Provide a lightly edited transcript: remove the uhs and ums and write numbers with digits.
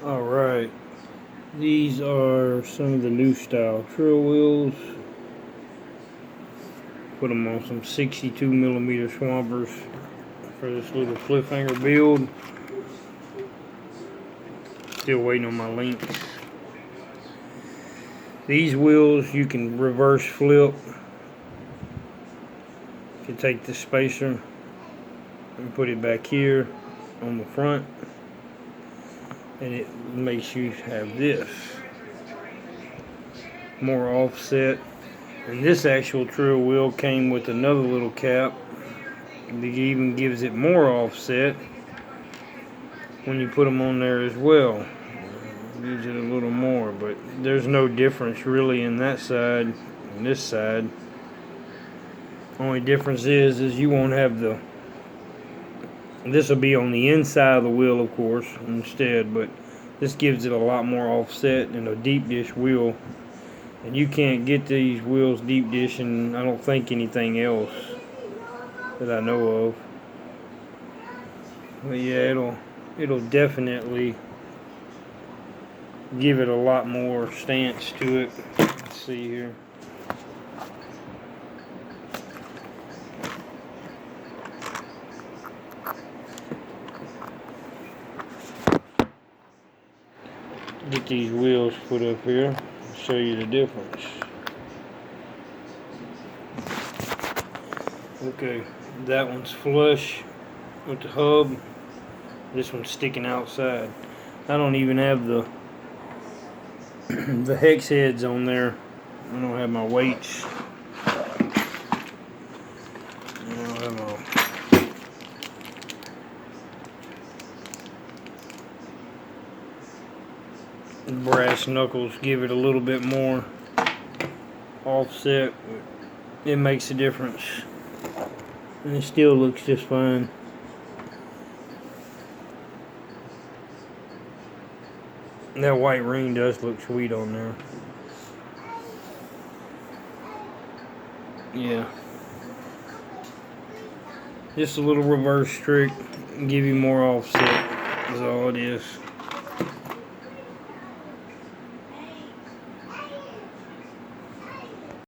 Alright, these are some of the new style trail wheels. Put them on some 62mm Swampers for this little cliffhanger build. Still waiting on my links. These wheels you can reverse flip. You can take the spacer and put it back here on the front, and it makes you have this more offset. And this actual trail wheel came with another little cap that even gives it more offset when you put them on there as well. Gives it a little more, but there's no difference really in that side and this side. Only difference is you won't have the, this will be on the inside of the wheel of course instead, but this gives it a lot more offset than a deep dish wheel. And you can't get these wheels deep dishing, I don't think, anything else that I know of. But yeah, it'll definitely give it a lot more stance to it. Let's see here. Get these wheels put up here, show you the difference. Okay, that one's flush with the hub. This one's sticking outside. I don't even have the the hex heads on there. I don't have my weights. I don't have my brass knuckles. Give it a little bit more offset. It makes a difference, and it still looks just fine. That white ring does look sweet on there. Yeah. Just a little reverse trick, give you more offset, is all it is.